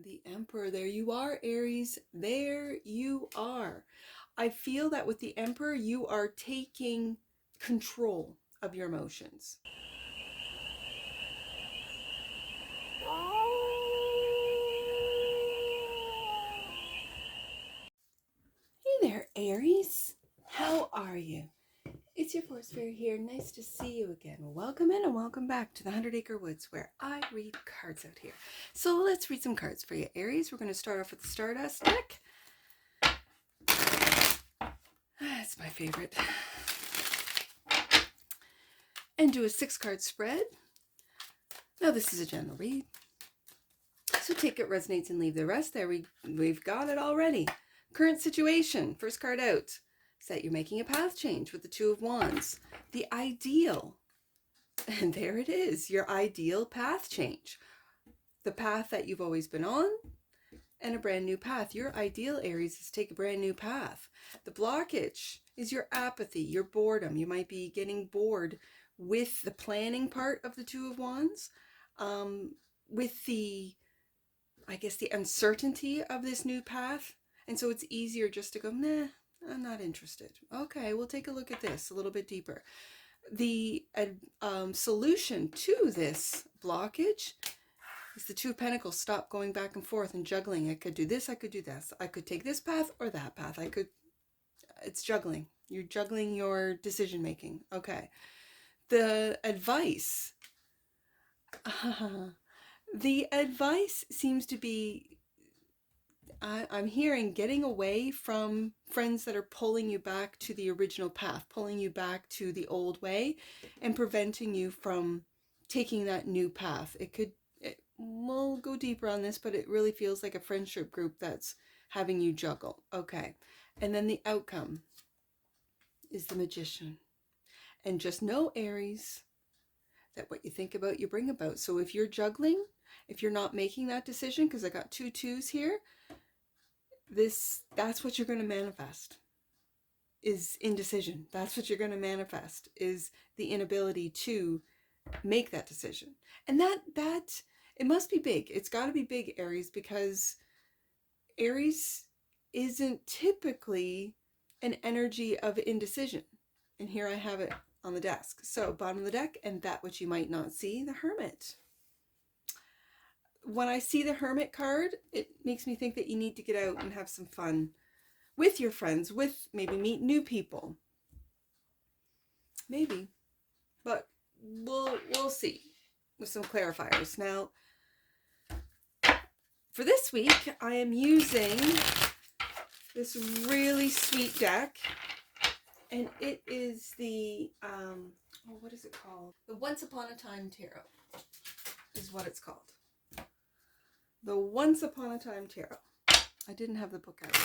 The Emperor. There you are, Aries. There you are. I feel that with the Emperor, you are taking control of your emotions. Hey there, Aries. How are you? It's your Force Fairy here. Nice to see you again. Welcome in and welcome back to the 100 Acre Woods, where I read cards out here. So let's read some cards for you, Aries. We're going to start off with the Stardust deck. That's my favorite. And do a 6-card spread. Now this is a general read, so take it, resonates, and leave the rest. There we've got it already. Current situation, first card out, is that you're making a path change with the Two of Wands. The ideal, and there it is, your ideal path change. The path that you've always been on, and a brand new path. Your ideal, Aries, is to take a brand new path. The blockage is your apathy, your boredom. You might be getting bored with the planning part of the Two of Wands, with the, I guess, the uncertainty of this new path. And so it's easier just to go, nah, I'm not interested. Okay, we'll take a look at this a little bit deeper. The solution to this blockage is the Two of Pentacles. Stop going back and forth and juggling. I could do this, I could do this. I could take this path or that path. It's juggling. You're juggling your decision making. Okay. The advice. The advice seems to be, I'm hearing, getting away from friends that are pulling you back to the original path, pulling you back to the old way, and preventing you from taking that new path. We'll go deeper on this, but it really feels like a friendship group that's having you juggle. Okay. And then the outcome is the Magician. And just know, Aries, that what you think about, you bring about. So if you're juggling, if you're not making that decision, because I got 2 2s here, that's what you're going to manifest, is indecision. That's what you're going to manifest, is the inability to make that decision. And that it must be big. It's got to be big, Aries, because Aries isn't typically an energy of indecision. And here I have it on the desk. So bottom of the deck, and that which you might not see, the Hermit. When I see the Hermit card, it makes me think that you need to get out and have some fun with your friends, with maybe meet new people. Maybe. But we'll see with some clarifiers. Now, for this week, I am using this really sweet deck. And it is the, what is it called? The Once Upon a Time Tarot is what it's called. The Once Upon a Time Tarot. I didn't have the book out.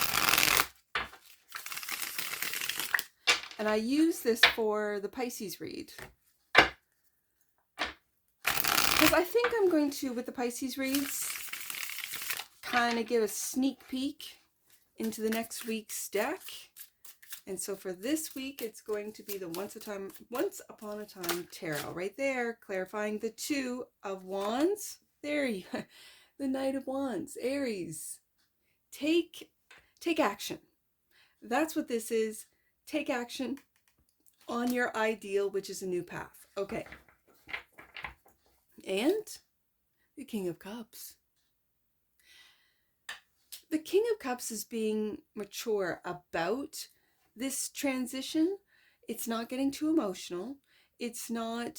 And I use this for the Pisces read. Because I think I'm going to, with the Pisces reads, kind of give a sneak peek into the next week's deck. And so for this week, it's going to be the Once Upon a Time Tarot. Right there, clarifying the Two of Wands. There you are. The Knight of Wands. Aries. Take action. That's what this is. Take action on your ideal, which is a new path. Okay. And the King of Cups. The King of Cups is being mature about this transition. It's not getting too emotional. It's not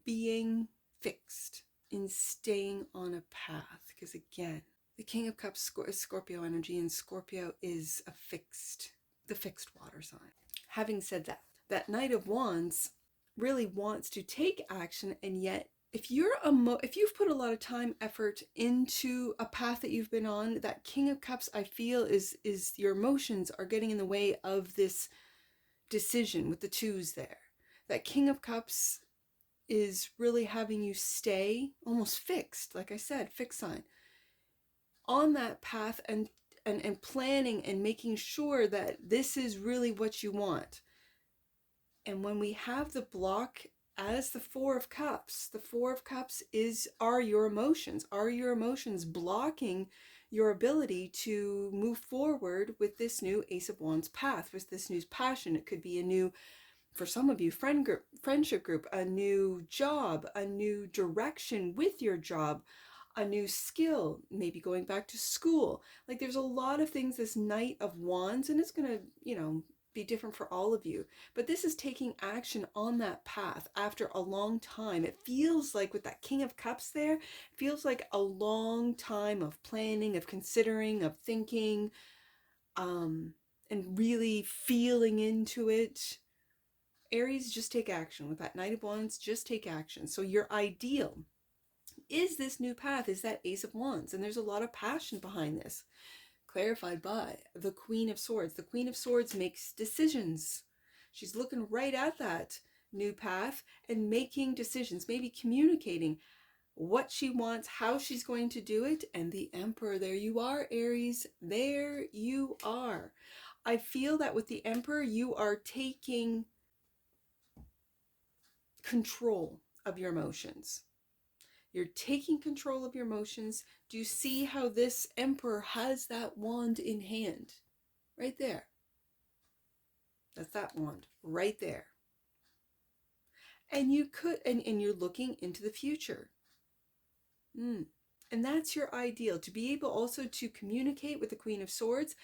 being fixed in staying on a path. Because again, the King of Cups is Scorpio energy, and Scorpio is the fixed water sign. Having said that, that Knight of Wands really wants to take action, and yet if you've put a lot of time, effort into a path that you've been on, that King of Cups, I feel, is your emotions are getting in the way of this decision with the 2s there. That King of Cups is really having you stay almost fixed, like I said, fixed sign, on that path, and planning and making sure that this is really what you want. And when we have the block as the Four of Cups. The Four of Cups are your emotions. Are your emotions blocking your ability to move forward with this new Ace of Wands path, with this new passion? It could be a new, for some of you, friendship group, a new job, a new direction with your job, a new skill, maybe going back to school. Like, there's a lot of things, this Knight of Wands, and it's going to, be different for all of you. But this is taking action on that path after a long time. It feels like with that King of Cups there, it feels like a long time of planning, of considering, of thinking, and really feeling into it. Aries, just take action. With that Knight of Wands, just take action. So your ideal is this new path, is that Ace of Wands. And there's a lot of passion behind this, clarified by the Queen of Swords. The Queen of Swords makes decisions. She's looking right at that new path and making decisions, maybe communicating what she wants, how she's going to do it. And the Emperor, there you are, Aries, there you are. I feel that with the Emperor, you are taking control of your emotions. You're taking control of your emotions. Do you see how this Emperor has that wand in hand? Right there. That's that wand right there. And you could, and you're looking into the future. And that's your ideal, to be able also to communicate with the Queen of Swords.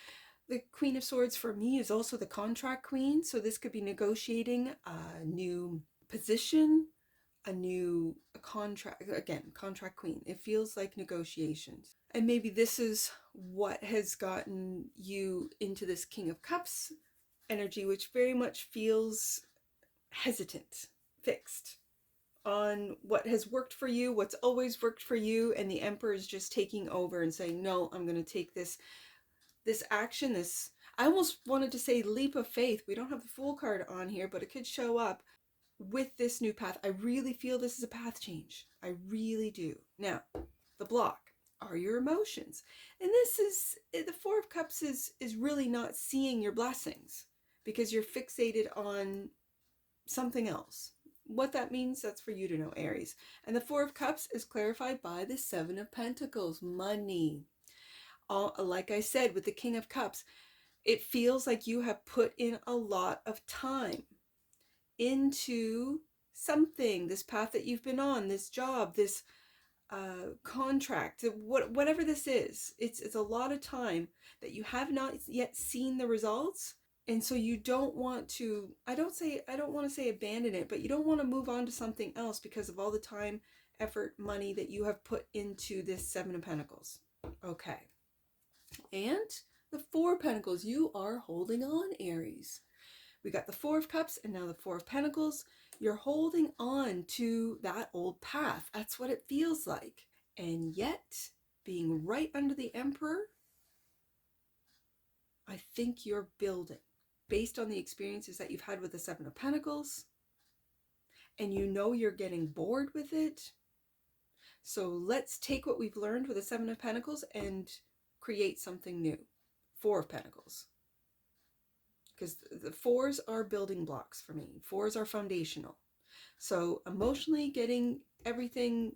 The Queen of Swords for me is also the contract queen. So this could be negotiating a new position, a contract, again, contract queen. It feels like negotiations. And maybe this is what has gotten you into this King of Cups energy, which very much feels hesitant, fixed on what has worked for you, what's always worked for you, and the Emperor is just taking over and saying, no, I'm going to take this action, this, I almost wanted to say leap of faith. We don't have the Fool card on here, but it could show up with this new path. I really feel this is a path change. I really do. Now, the block are your emotions. And this is, the Four of Cups is really not seeing your blessings because you're fixated on something else. What that means, that's for you to know, Aries. And the Four of Cups is clarified by the Seven of Pentacles, money. Like I said, with the King of Cups, it feels like you have put in a lot of time into something, this path that you've been on, this job, this contract, whatever this is. It's a lot of time that you have not yet seen the results. And so you don't want to, I don't want to say abandon it, but you don't want to move on to something else because of all the time, effort, money that you have put into this Seven of Pentacles. Okay. And the Four of Pentacles, you are holding on, Aries. We got the Four of Cups and now the Four of Pentacles. You're holding on to that old path. That's what it feels like. And yet, being right under the Emperor, I think you're building based on the experiences that you've had with the Seven of Pentacles. And you know you're getting bored with it. So let's take what we've learned with the Seven of Pentacles and create something new. Four of Pentacles. Because the fours are building blocks for me. Fours are foundational. So emotionally getting everything,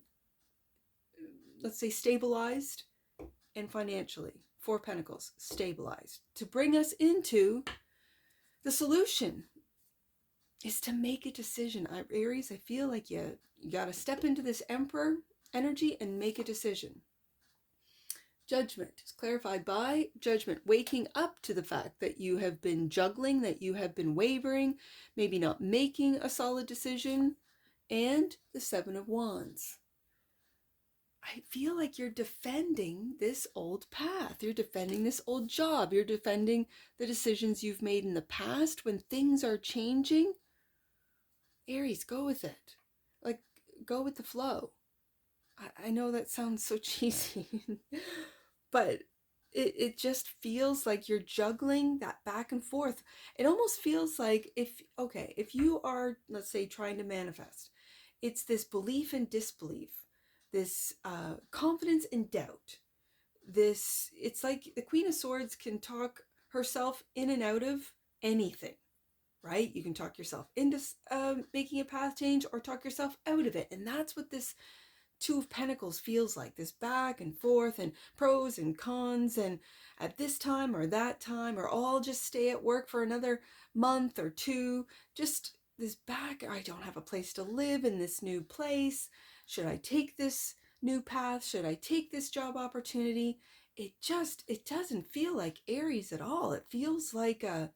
let's say, stabilized, and financially, Four of Pentacles, stabilized. To bring us into the solution is to make a decision. Aries, I feel like you got to step into this Emperor energy and make a decision. Judgment is clarified by Judgment, waking up to the fact that you have been juggling, that you have been wavering, maybe not making a solid decision, and the Seven of Wands. I feel like you're defending this old path. You're defending this old job. You're defending the decisions you've made in the past when things are changing. Aries, go with it. Like, go with the flow. I know that sounds so cheesy, but it just feels like you're juggling that back and forth. It almost feels like if you are, let's say, trying to manifest, it's this belief and disbelief, this confidence and doubt. It's like the Queen of Swords can talk herself in and out of anything, right? You can talk yourself into making a path change or talk yourself out of it. And that's what this Two of Pentacles feels like, this back and forth and pros and cons and at this time or that time, or I'll just stay at work for another month or two. Just this back, I don't have a place to live in this new place. Should I take this new path? Should I take this job opportunity? It doesn't feel like Aries at all. It feels like a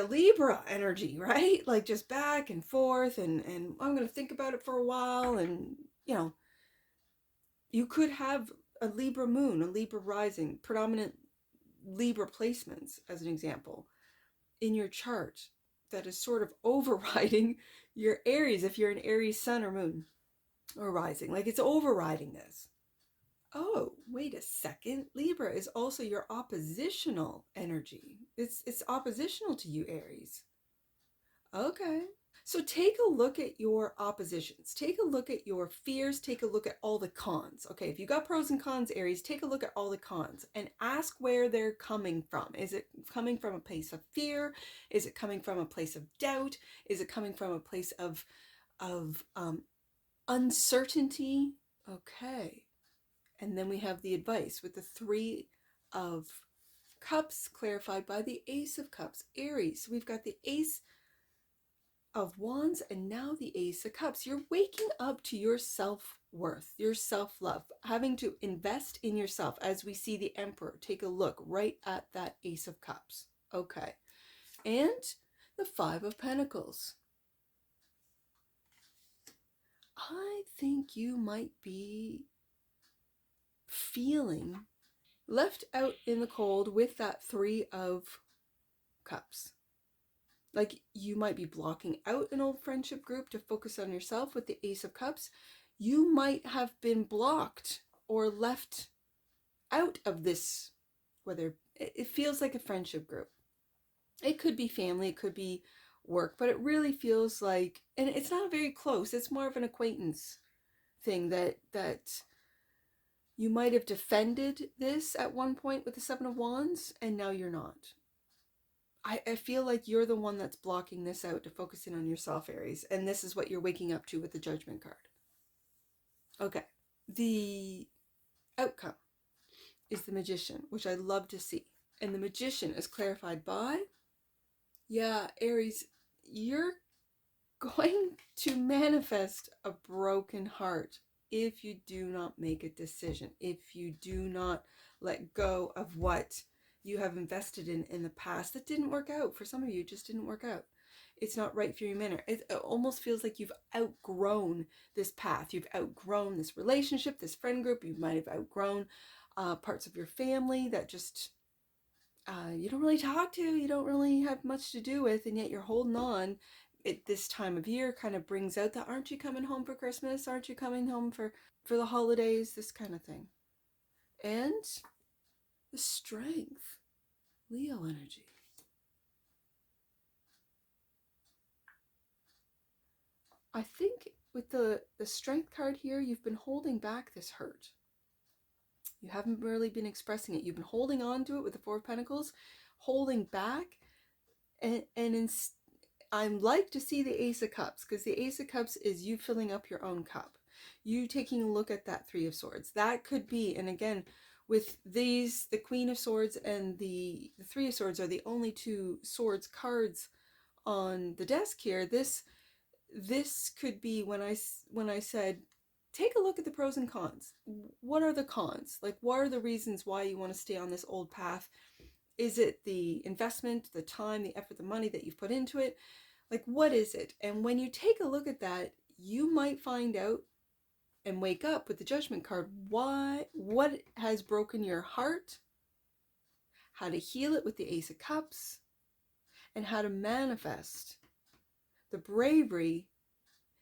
Libra energy, right? Like just back and forth and I'm going to think about it for a while. And, you know, you could have a Libra moon, a Libra rising, predominant Libra placements, as an example, in your chart that is sort of overriding your Aries if you're an Aries sun or moon or rising. Like it's overriding this. Oh, wait a second. Libra is also your oppositional energy. It's oppositional to you, Aries. Okay. So take a look at your oppositions. Take a look at your fears. Take a look at all the cons. Okay, if you got pros and cons, Aries, take a look at all the cons and ask where they're coming from. Is it coming from a place of fear? Is it coming from a place of doubt? Is it coming from a place of uncertainty? Okay. And then we have the advice with the Three of Cups clarified by the Ace of Cups, Aries. So we've got the Ace of Wands and now the Ace of Cups. You're waking up to your self-worth, your self-love, having to invest in yourself. As we see the Emperor, take a look right at that Ace of Cups. Okay. And the Five of Pentacles. I think you might be feeling left out in the cold with that Three of Cups. Like you might be blocking out an old friendship group to focus on yourself with the Ace of Cups. You might have been blocked or left out of this, whether it feels like a friendship group. It could be family, it could be work, but it really feels like, and it's not very close, it's more of an acquaintance thing that you might have defended this at one point with the Seven of Wands, and now you're not. I feel like you're the one that's blocking this out to focus in on yourself, Aries. And this is what you're waking up to with the Judgment card. Okay. The outcome is the Magician, which I love to see. And the Magician is clarified by, yeah, Aries, you're going to manifest a broken heart if you do not make a decision, if you do not let go of what you have invested in the past that didn't work out. For some of you, it just didn't work out. It's not right for your manner. It almost feels like you've outgrown this path. You've outgrown this relationship, this friend group. You might have outgrown parts of your family that just you don't really talk to, you don't really have much to do with, and yet you're holding on. This time of year kind of brings out the, aren't you coming home for Christmas? Aren't you coming home for the holidays? This kind of thing. And the Strength, Leo energy. I think with the Strength card here, you've been holding back this hurt. You haven't really been expressing it. You've been holding on to it with the Four of Pentacles, holding back. And I'm like to see the Ace of Cups, because the Ace of Cups is you filling up your own cup. You taking a look at that Three of Swords. That could be, and again, with these, the Queen of Swords and the Three of Swords are the only two swords cards on the desk here. This could be when I said, take a look at the pros and cons. What are the cons? Like, what are the reasons why you want to stay on this old path? Is it the investment, the time, the effort, the money that you've put into it? Like, what is it? And when you take a look at that, you might find out and wake up with the Judgment card what has broken your heart, how to heal it with the Ace of Cups, and how to manifest the bravery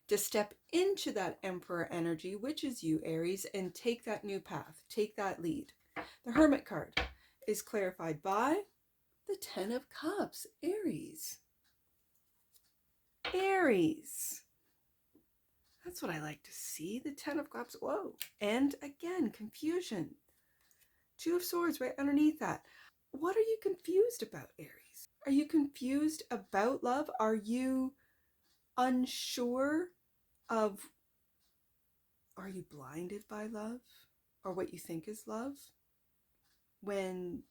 to step into that Emperor energy, which is you, Aries, and take that new path, take that lead. The Hermit card is clarified by the Ten of Cups, Aries. Aries. That's what I like to see, the Ten of Cups. Whoa. And again, confusion. Two of Swords right underneath that. What are you confused about, Aries? Are you confused about love? Are you unsure of, are you blinded by love or what you think is love? When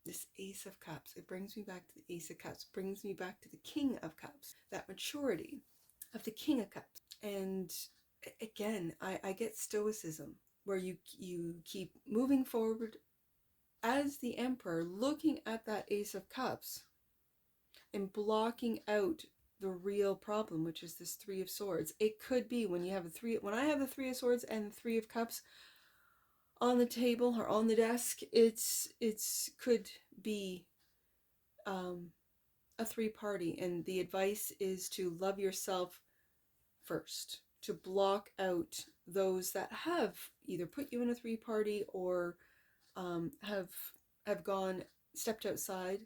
this Ace of Cups, it brings me back to the Ace of Cups, brings me back to the King of Cups, that maturity of the King of Cups. And again, I get stoicism, where you keep moving forward as the Emperor, looking at that Ace of Cups and blocking out the real problem, which is this Three of Swords. It could be when you have when I have the Three of Swords and the Three of Cups on the table or on the desk, it's could be a three-party, and the advice is to love yourself first, to block out those that have either put you in a three-party or have stepped outside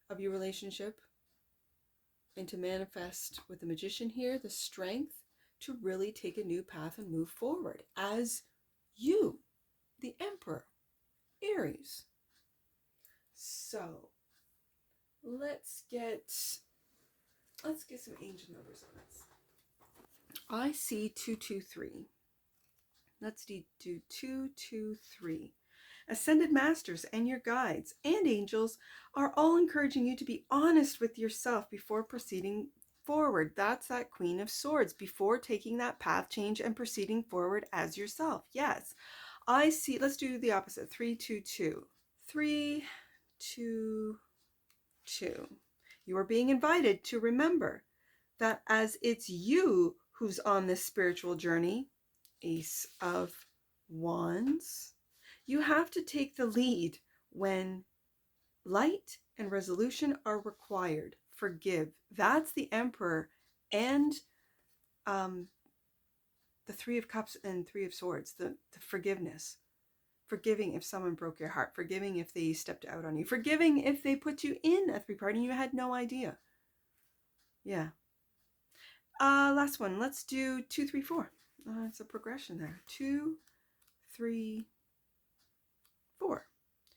of your relationship, and to manifest with the Magician here the strength to really take a new path and move forward as you, the Emperor, Aries. So let's get some angel numbers on this. I see 223. Let's do 223. Ascended Masters and your guides and angels are all encouraging you to be honest with yourself before proceeding forward. That's that Queen of Swords, before taking that path change and proceeding forward as yourself. Yes, I see. Let's do the opposite. 322. 322. You are being invited to remember that as it's you who's on this spiritual journey, Ace of Wands, you have to take the lead when light and resolution are required. Forgive. That's the Emperor and the Three of Cups and Three of Swords, the forgiveness. Forgiving if someone broke your heart. Forgiving if they stepped out on you. Forgiving if they put you in a three-party and you had no idea. Yeah. Last one. Let's do 2, 3, 4. It's a progression there. 2, 3, 4.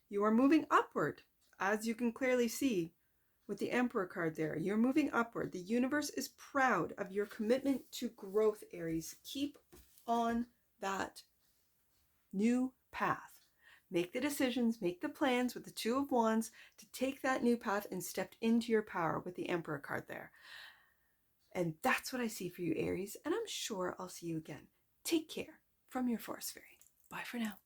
You are moving upward, as you can clearly see with the Emperor card there. You're moving upward. The universe is proud of your commitment to growth, Aries. Keep on that new path. Make the decisions, make the plans with the Two of Wands to take that new path and step into your power with the Emperor card there. And that's what I see for you, Aries. And I'm sure I'll see you again. Take care from your Forest Fairy. Bye for now.